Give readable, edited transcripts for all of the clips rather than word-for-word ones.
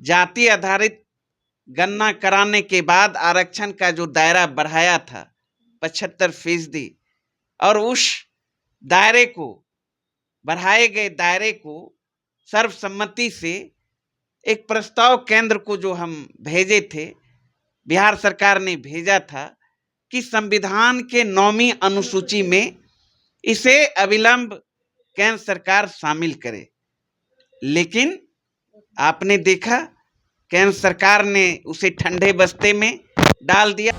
जाति आधारित गणना कराने के बाद आरक्षण का जो दायरा बढ़ाया था 75%, और उस दायरे को, बढ़ाए गए दायरे को सर्वसम्मति से एक प्रस्ताव केंद्र को जो हम भेजे थे, बिहार सरकार ने भेजा था कि संविधान के 9वीं अनुसूची में इसे अविलंब केंद्र सरकार शामिल करे। लेकिन आपने देखा केंद्र सरकार ने उसे ठंडे बस्ते में डाल दिया।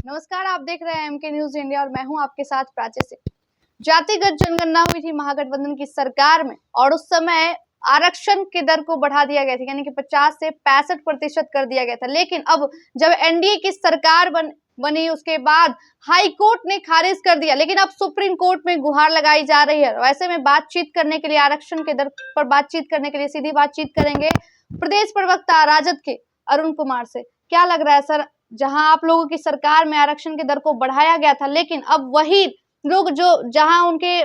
नमस्कार, आप देख रहे हैं एमके न्यूज इंडिया और मैं हूं आपके साथ प्राची सिंह। जातिगत जनगणना हुई थी महागठबंधन की सरकार में और उस समय आरक्षण के दर को बढ़ा दिया गया था, यानी कि 50 से 65% कर दिया गया था। लेकिन अब जब एनडीए की सरकार बनी उसके बाद हाई कोर्ट ने खारिज कर दिया, लेकिन अब सुप्रीम कोर्ट में गुहार लगाई जा रही है। वैसे में बातचीत करने के लिए, आरक्षण के दर पर बातचीत करने के लिए सीधी बातचीत करेंगे प्रदेश प्रवक्ता राजद के अरुण कुमार से। क्या लग रहा है सर, जहां आप लोगों की सरकार में आरक्षण के दर को बढ़ाया गया था, लेकिन अब वही लोग जो जहां उनके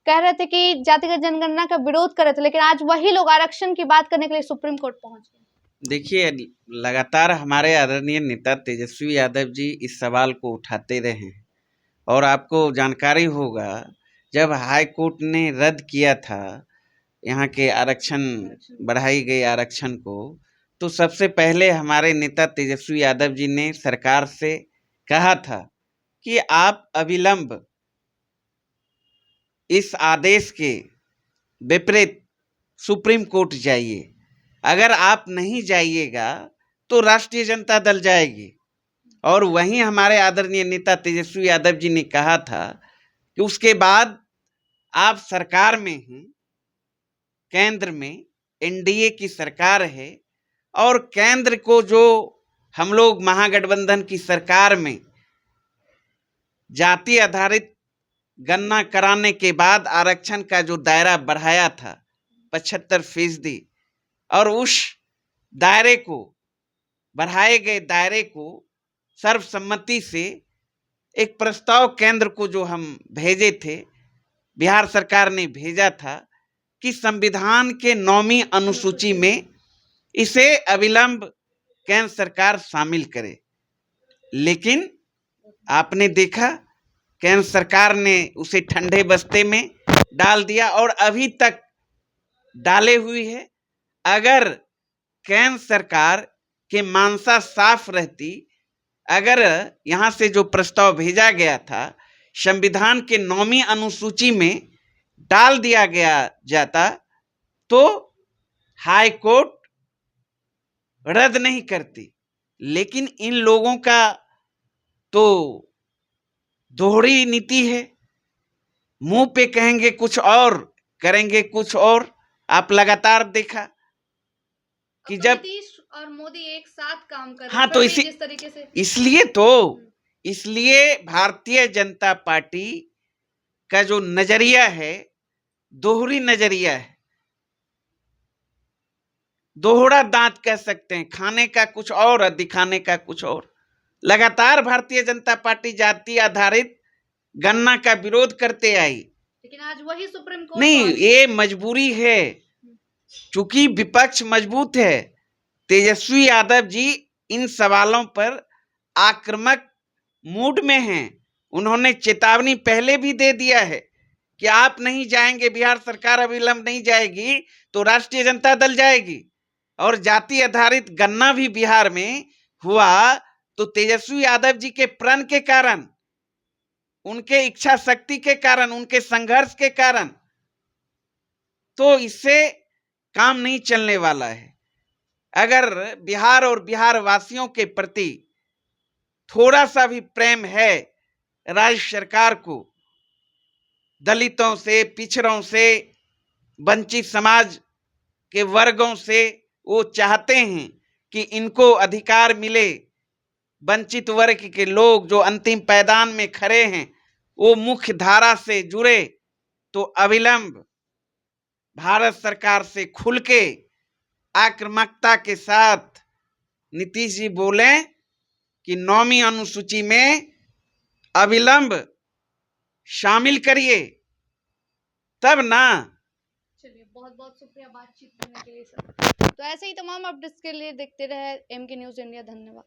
कह रहे थे कि जातिगत जनगणना का विरोध कर रहे थे, लेकिन आज वही लोग आरक्षण की बात करने के लिए सुप्रीम कोर्ट पहुंच गए। देखिए, लगातार हमारे आदरणीय नेता तेजस्वी यादव जी इस सवाल को उठाते रहे हैं और आपको जानकारी होगा जब हाई कोर्ट ने रद्द किया था यहाँ के आरक्षण, बढ़ाई गई आरक्षण को, तो सबसे पहले हमारे नेता तेजस्वी यादव जी ने सरकार से कहा था कि आप अविलंब इस आदेश के विपरीत सुप्रीम कोर्ट जाइए। अगर आप नहीं जाइएगा तो राष्ट्रीय जनता दल जाएगी। और वहीं हमारे आदरणीय नेता तेजस्वी यादव जी ने कहा था कि उसके बाद आप सरकार में हैं, केंद्र में एनडीए की सरकार है और केंद्र को जो हम लोग महागठबंधन की सरकार में जाति आधारित गणना कराने के बाद आरक्षण का जो दायरा बढ़ाया था 75%, और उस दायरे को, बढ़ाए गए दायरे को सर्वसम्मति से एक प्रस्ताव केंद्र को जो हम भेजे थे, बिहार सरकार ने भेजा था कि संविधान के 9वीं अनुसूची में इसे अविलंब केंद्र सरकार शामिल करे। लेकिन आपने देखा केंद्र सरकार ने उसे ठंडे बस्ते में डाल दिया और अभी तक डाले हुई है। अगर केंद्र सरकार के मानसा साफ रहती, अगर यहाँ से जो प्रस्ताव भेजा गया था संविधान के 9वीं अनुसूची में डाल दिया गया जाता तो हाई कोर्ट रद्द नहीं करती। लेकिन इन लोगों का तो दोहरी नीति है, मुंह पे कहेंगे कुछ और करेंगे कुछ और। आप लगातार देखा कि जब नीतीश और मोदी एक साथ काम कर रहे हाँ, तो जिस तरीके से, इसलिए भारतीय जनता पार्टी का जो नजरिया है, दोहरी नजरिया है, दोहरा दांत कह सकते हैं, खाने का कुछ और और दिखाने का कुछ और। लगातार भारतीय जनता पार्टी जाति आधारित गणना का विरोध करते आई, लेकिन आज वही सुप्रीम कोर्ट नहीं, ये मजबूरी है, चूंकि विपक्ष मजबूत है। तेजस्वी यादव जी इन सवालों पर आक्रामक मूड में हैं। उन्होंने चेतावनी पहले भी दे दिया है कि आप नहीं जाएंगे, बिहार सरकार अविलंब नहीं जाएगी तो राष्ट्रीय जनता दल जाएगी। और जाति आधारित गणना भी बिहार में हुआ तो तेजस्वी यादव जी के प्रण के कारण, उनके इच्छा शक्ति के कारण, उनके संघर्ष के कारण, तो इससे काम नहीं चलने वाला है। अगर बिहार और बिहार वासियों के प्रति थोड़ा सा भी प्रेम है राज्य सरकार को, दलितों से, पिछड़ों से, वंचित समाज के वर्गों से, वो चाहते हैं कि इनको अधिकार मिले। वंचित वर्ग के लोग जो अंतिम पायदान में खड़े हैं वो मुख्य धारा से जुड़े, तो अविलंब भारत सरकार से खुल के आक्रामकता के साथ नीतीश जी बोले कि 9वीं अनुसूची में अविलंब शामिल करिए, तब ना चलिए, बहुत बहुत शुक्रिया बातचीत करने के लिए सर। तो ऐसे ही तमाम अपडेट्स के लिए देखते रहे MK न्यूज़ इंडिया। धन्यवाद।